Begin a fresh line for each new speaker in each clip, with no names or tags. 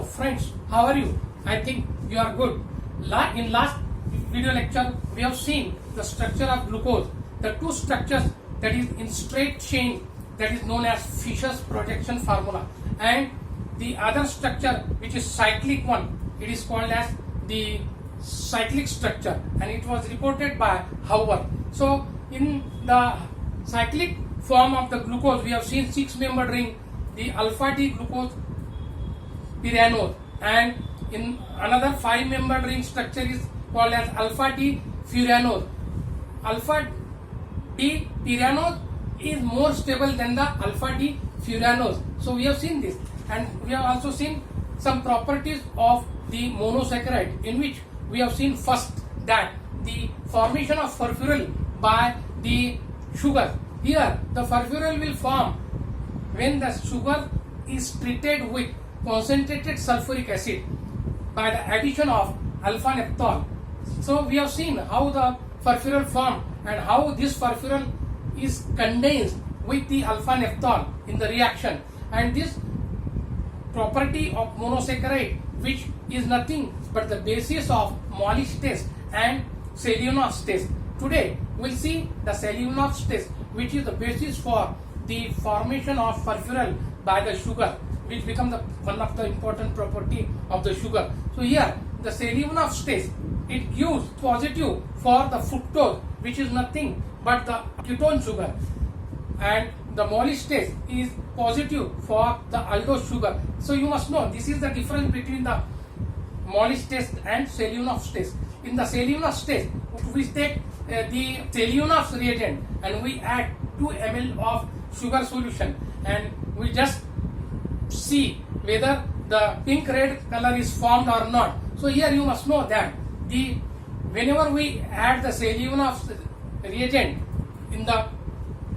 friends, how are you? I think you are good. In last video lecture, we have seen the structure of glucose. The two structures that is in straight chain, that is known as Fischer's projection formula, and the other structure which is cyclic one, it is called as the cyclic structure, and it was reported by Hauer. So in the cyclic form of the glucose, we have seen 6-membered ring, the alpha D glucose pyranose, and in another 5-membered ring structure is called as alpha D furanose. Alpha D pyranose is more stable than the alpha D furanose. So we have seen this, and we have also seen some properties of the monosaccharide, in which we have seen first that the formation of furfural by the sugar. Here the furfural will form when the sugar is treated with concentrated sulfuric acid by the addition of alpha naphthol. So we have seen how the furfural form and how this furfural is condensed with the alpha naphthol in the reaction, and this property of monosaccharide, which is nothing but the basis of Mollish test and Seliunov's test. Today we'll see the Seliunov's test, which is the basis for the formation of furfural by the sugar, which becomes one of the important property of the sugar. So here the Seliunov's test, it gives positive for the fructose, which is nothing but the ketone sugar, and the Mollish test is positive for the aldose sugar. So you must know this is the difference between the Mollish test and Seliunov's test. In the Seliunov's test, we take the Seliunov's reagent and we add 2 ml of sugar solution, and we just see whether the pink red color is formed or not. So here you must know that whenever we add the Seliunov's reagent in the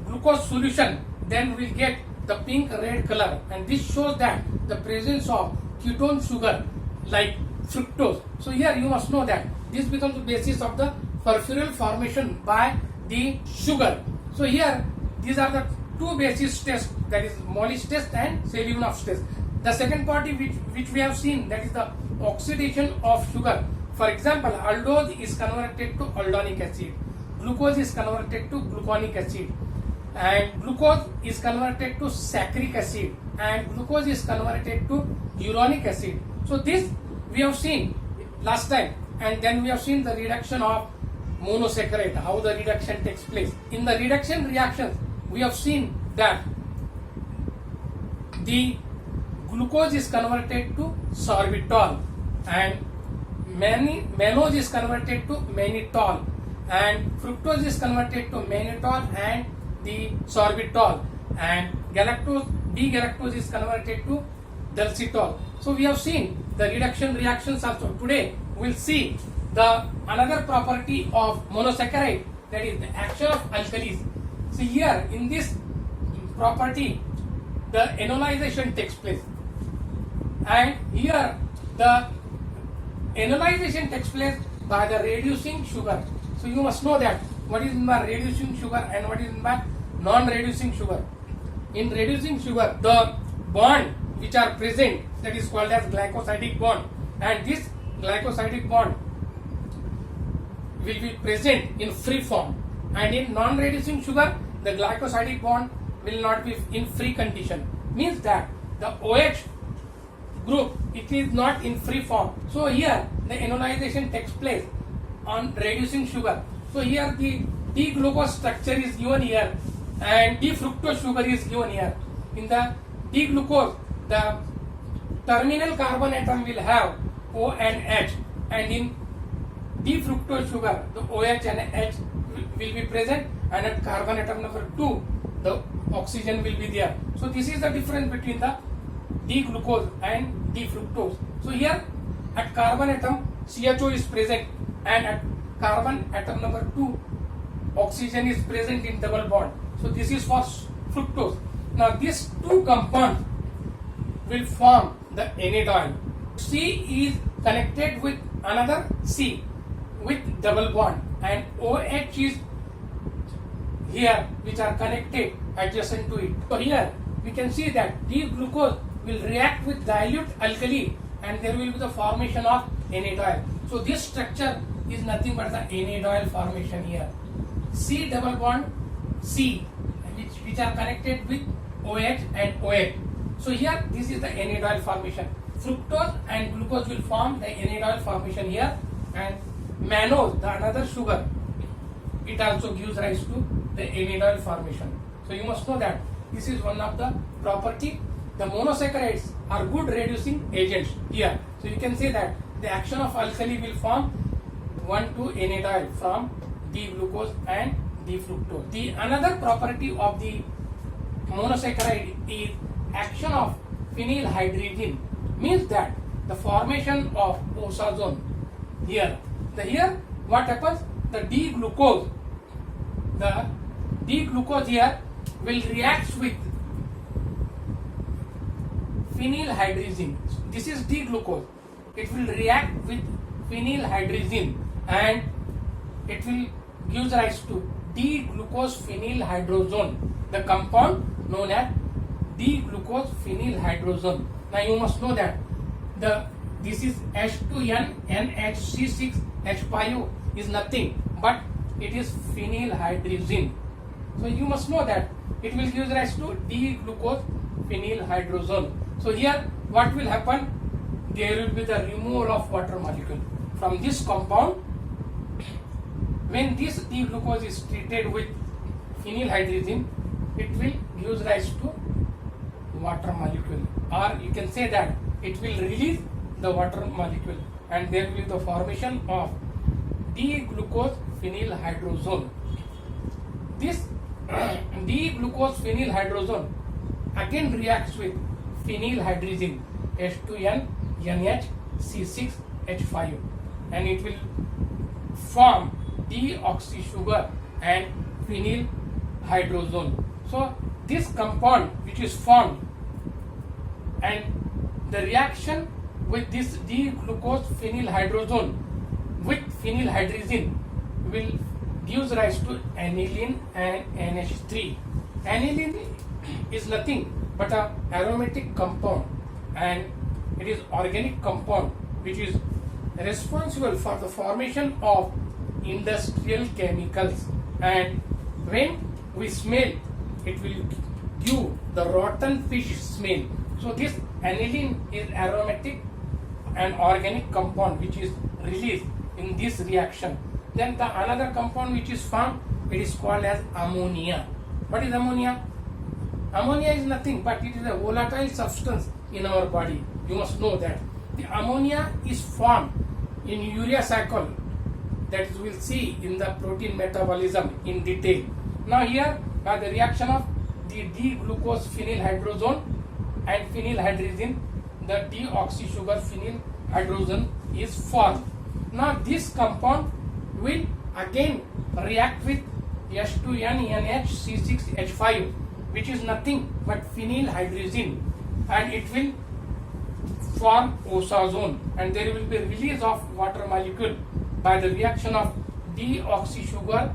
glucose solution, then we get the pink red color, and this shows that the presence of ketone sugar like fructose. So here you must know that this becomes the basis of the furfural formation by the sugar. So here these are the two basis tests, that is Mollish test and Seliunov's test. The second party which we have seen, that is the oxidation of sugar. For example, aldose is converted to aldonic acid, glucose is converted to gluconic acid, and glucose is converted to saccharic acid, and glucose is converted to uronic acid. So this we have seen last time, and then we have seen the reduction of monosaccharide, how the reduction takes place. In the reduction reactions, we have seen that the glucose is converted to sorbitol, and mannose is converted to mannitol, and fructose is converted to mannitol and the sorbitol, and D-galactose is converted to dulcitol. So we have seen the reduction reactions also. Today we will see the another property of monosaccharide, that is the action of alkalis. So here in this property the enolization takes place, and here the enolization takes place by the reducing sugar. So you must know that what is by reducing sugar and what is by non-reducing sugar. In reducing sugar, the bond which are present, that is called as glycosidic bond, and this glycosidic bond will be present in free form, and in non-reducing sugar the glycosidic bond will not be in free condition, means that the OH group, it is not in free form. So here the enolization takes place on reducing sugar. So here the D-glucose structure is given here, and D-fructose sugar is given here. In the D-glucose, the terminal carbon atom will have O and H, and in D-fructose sugar the OH and H will be present, and at carbon atom number 2 the oxygen will be there. So this is the difference between the D-glucose and D-fructose. So here at carbon atom CHO is present, and at carbon atom number 2 oxygen is present in double bond. So this is for fructose. Now these two compounds will form the anidyl. C is connected with another C with double bond, and OH is here which are connected adjacent to it. So here we can see that D-glucose will react with dilute alkali and there will be the formation of NADOIL. So this structure is nothing but the NADOIL formation here. C double bond C, which are connected with OH and OH. So here this is the NADOIL formation. Fructose and glucose will form the NADOIL formation here, and mannose, the another sugar, it also gives rise to the NADOIL formation. So you must know that this is one of the property. The monosaccharides are good reducing agents here. So you can say that the action of alkali will form 1,2-NADOIL from D-glucose and D-fructose. The another property of the monosaccharide is action of phenylhydrazine, means that the formation of osazone here. Here what happens? The D-glucose here will react with phenylhydrazine. This is D-glucose. It will react with phenylhydrazine and it will give rise to D-glucose phenylhydrazone, the compound known as D-glucose phenylhydrazone. Now you must know that this is H2NNHC6H5 is nothing but it is phenylhydrazine. So you must know that it will give rise to D-glucose phenylhydrazone. So here what will happen? There will be the removal of water molecule from this compound. When this D-glucose is treated with phenylhydrazine, it will give rise to water molecule, or you can say that it will release the water molecule, and there will be the formation of D-glucose phenylhydrazone. This D-glucose phenylhydrazone again reacts with phenylhydrazine H2NNHC6H5 and it will form deoxy sugar and phenylhydrazone. So this compound which is formed and the reaction with this D-glucose phenylhydrazone with phenylhydrazine will gives rise to aniline and NH3. Aniline is nothing but a aromatic compound and it is organic compound which is responsible for the formation of industrial chemicals, and when we smell it will give the rotten fish smell. So this aniline is aromatic and organic compound which is released in this reaction. Then the another compound which is formed, it is called as ammonia. What is ammonia? Ammonia is nothing but it is a volatile substance in our body. You must know that. The ammonia is formed in urea cycle, that we will see in the protein metabolism in detail. Now here by the reaction of the D-glucose phenylhydrazone and phenylhydrazine, the deoxy sugar phenylhydrazone is formed. Now this compound will again react with H2NNHC6H5 which is nothing but phenylhydrazine, and it will form osazone, and there will be release of water molecule by the reaction of deoxy sugar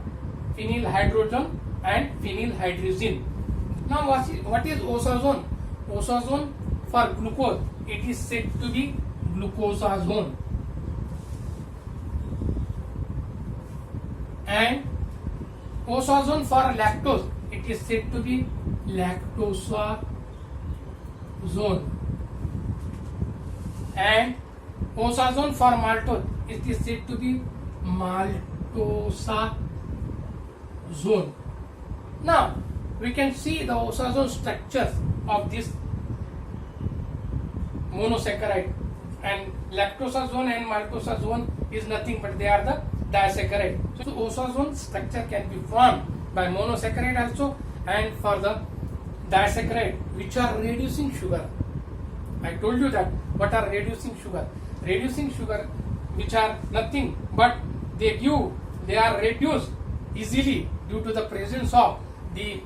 phenylhydrazone and phenylhydrazine. Now what is osazone? Osazone for glucose, it is said to be glucosazone, and osazone for lactose, it is said to be lactosazone, and osazone for maltose, it is said to be maltosazone. Now we can see the osazone structures of this monosaccharide, and lactosazone and maltosazone is nothing but they are the disaccharide. So osazone structure can be formed by monosaccharide also and for the disaccharide which are reducing sugar. I told you that what are reducing sugar? Reducing sugar which are nothing but they are reduced easily due to the presence of the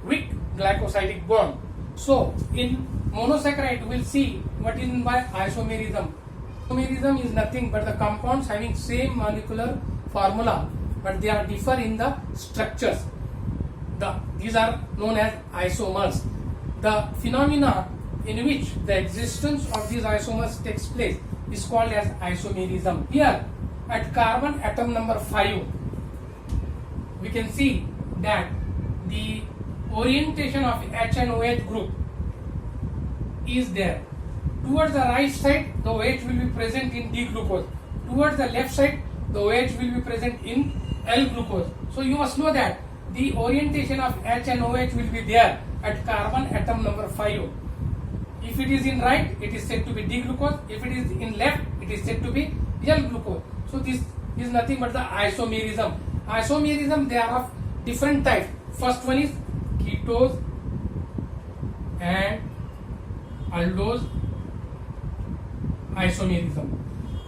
weak glycosidic bond. So in monosaccharide we will see what is by isomerism. Isomerism is nothing but the compounds having same molecular formula but they are differ in the structures. These are known as isomers. The phenomena in which the existence of these isomers takes place is called as isomerism. Here at carbon atom number 5, we can see that the orientation of H and OH group is there. Towards the right side, the OH will be present in D-glucose. Towards the left side, the OH will be present in L-glucose. So you must know that the orientation of H and OH will be there at carbon atom number 5. If it is in right, it is said to be D-glucose. If it is in left, it is said to be L-glucose. So this is nothing but the isomerism. Isomerism, they are of different types. First one is ketose and aldose isomerism.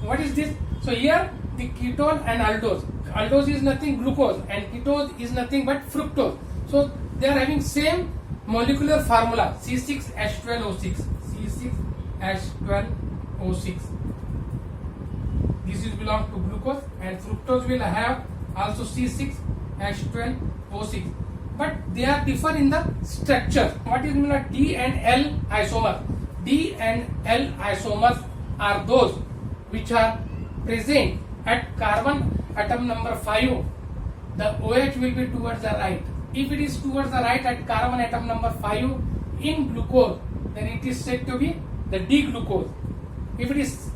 What is this? So here the ketone and aldose. Aldose is nothing glucose and ketose is nothing but fructose. So they are having same molecular formula C6H12O6. C6H12O6. This is belong to glucose and fructose will have also C6H12O6. But they are differ in the structure. What is mean of D and L isomer? D and L isomers are those which are present at carbon atom number 5. The OH will be towards the right. If it is towards the right at carbon atom number 5 in glucose, then it is said to be the D-glucose. If it is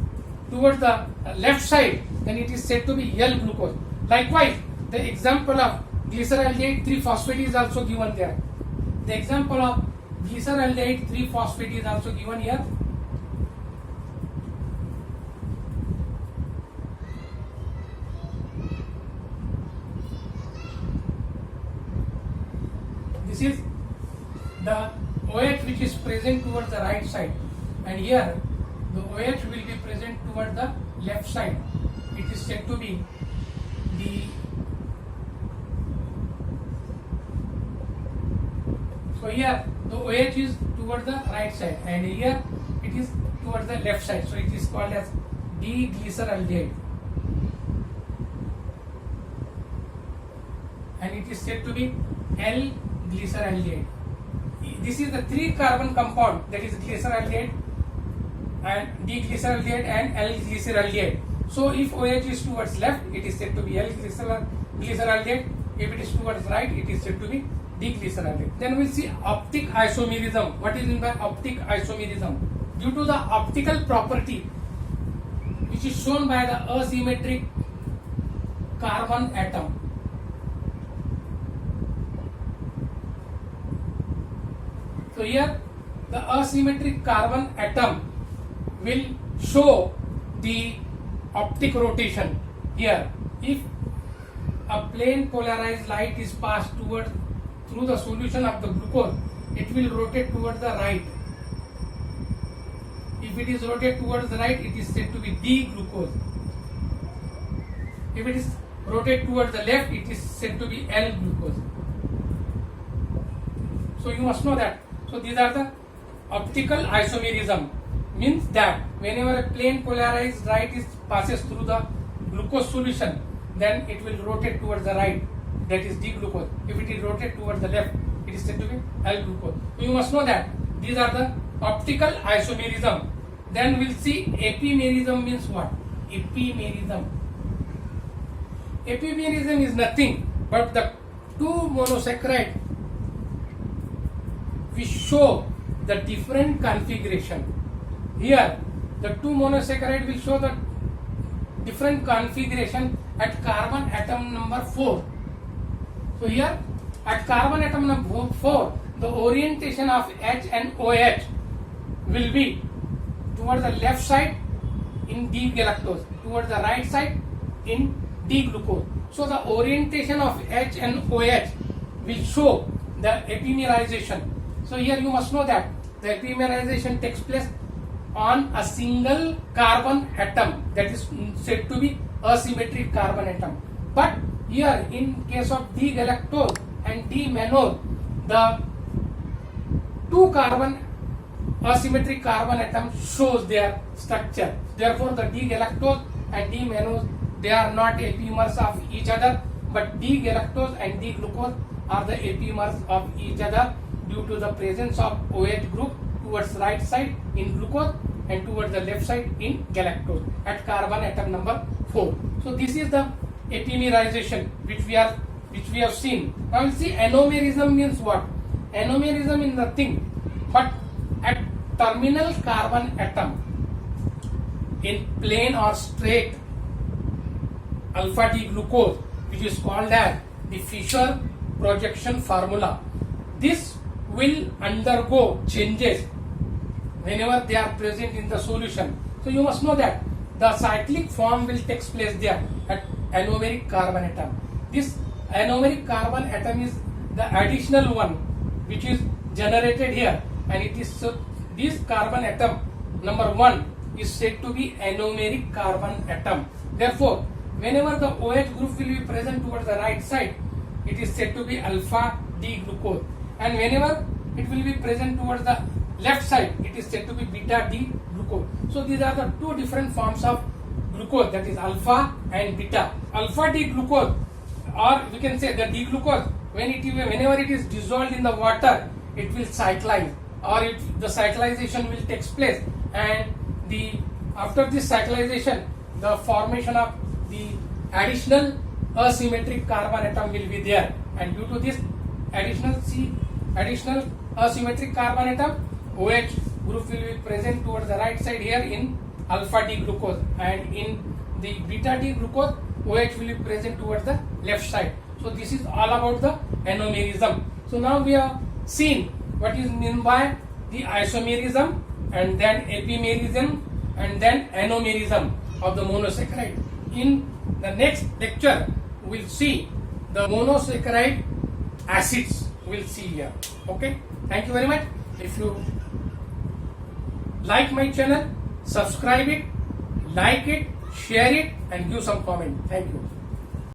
towards the left side, then it is said to be L-glucose. Likewise, the example of glyceraldehyde 3-phosphate is also given there. The example of glyceraldehyde 3-phosphate is also given here. This is the OH which is present towards the right side, and here the OH will be present towards the left side. It is said to be the so here the OH is towards the right side and here it is towards the left side. So it is called as D-glyceraldehyde, and it is said to be L-glyceraldehyde. This is the 3-carbon compound, that is glyceraldehyde and D-glyceraldehyde and L-glyceraldehyde. So if OH is towards left, it is said to be L-glyceraldehyde. If it is towards right, it is said to be D-glyceraldehyde. Then we will see optic isomerism. What is meant by optic isomerism? Due to the optical property which is shown by the asymmetric carbon atom. So here the asymmetric carbon atom will show the optic rotation. Here, if a plane polarized light is passed through the solution of the glucose, it will rotate towards the right. If it is rotated towards the right, it is said to be D-glucose. If it is rotated towards the left, it is said to be L-glucose. So you must know that. So these are the optical isomerism. Means that whenever a plane polarized light passes through the glucose solution, then it will rotate towards the right, that is D-glucose. If it is rotated towards the left, it is said to be L-glucose. So you must know that these are the optical isomerism. Then we'll see epimerism means what? Epimerism. Epimerism is nothing but the two monosaccharide which show the different configuration. Here, the two monosaccharide will show the different configuration at carbon atom number 4. So here, at carbon atom number 4, the orientation of H and OH will be towards the left side in D-galactose, towards the right side in D-glucose. So the orientation of H and OH will show the epimerization. So here you must know that the epimerization takes place on a single carbon atom, that is said to be asymmetric carbon atom. But here in case of D-galactose and D-mannose, the two carbon asymmetric carbon atom shows their structure. Therefore the D-galactose and D-mannose, they are not epimers of each other, but D-galactose and D-glucose are the epimers of each other due to the presence of OH group towards right side in glucose and towards the left side in galactose at carbon atom number 4. So this is the epimerization which we have seen. Now you see anomerism means what? Anomerism is nothing but at terminal carbon atom in plane or straight alpha D glucose, which is called as the Fischer projection formula. This will undergo changes whenever they are present in the solution. So you must know that the cyclic form will take place there at anomeric carbon atom. This anomeric carbon atom is the additional one which is generated here, and it is so this carbon atom number 1 is said to be anomeric carbon atom. Therefore, whenever the OH group will be present towards the right side, it is said to be alpha D glucose, and whenever it will be present towards the left side, it is said to be beta D glucose. So these are the two different forms of glucose, that is alpha and beta. Alpha D glucose, or we can say the D glucose, whenever it is dissolved in the water, it will cyclize, or the cyclization will take place, and after this cyclization, the formation of the additional asymmetric carbon atom will be there, and due to this additional asymmetric carbon atom, OH group will be present towards the right side here in alpha D glucose, and in the beta D glucose, OH will be present towards the left side. So this is all about the anomerism. So now we have seen what is meant by the isomerism, and then epimerism, and then anomerism of the monosaccharide. In the next lecture, we'll see the monosaccharide acids. We'll see here. Okay. Thank you very much. If you like my channel, subscribe it, like it, share it, and give some comment. Thank you.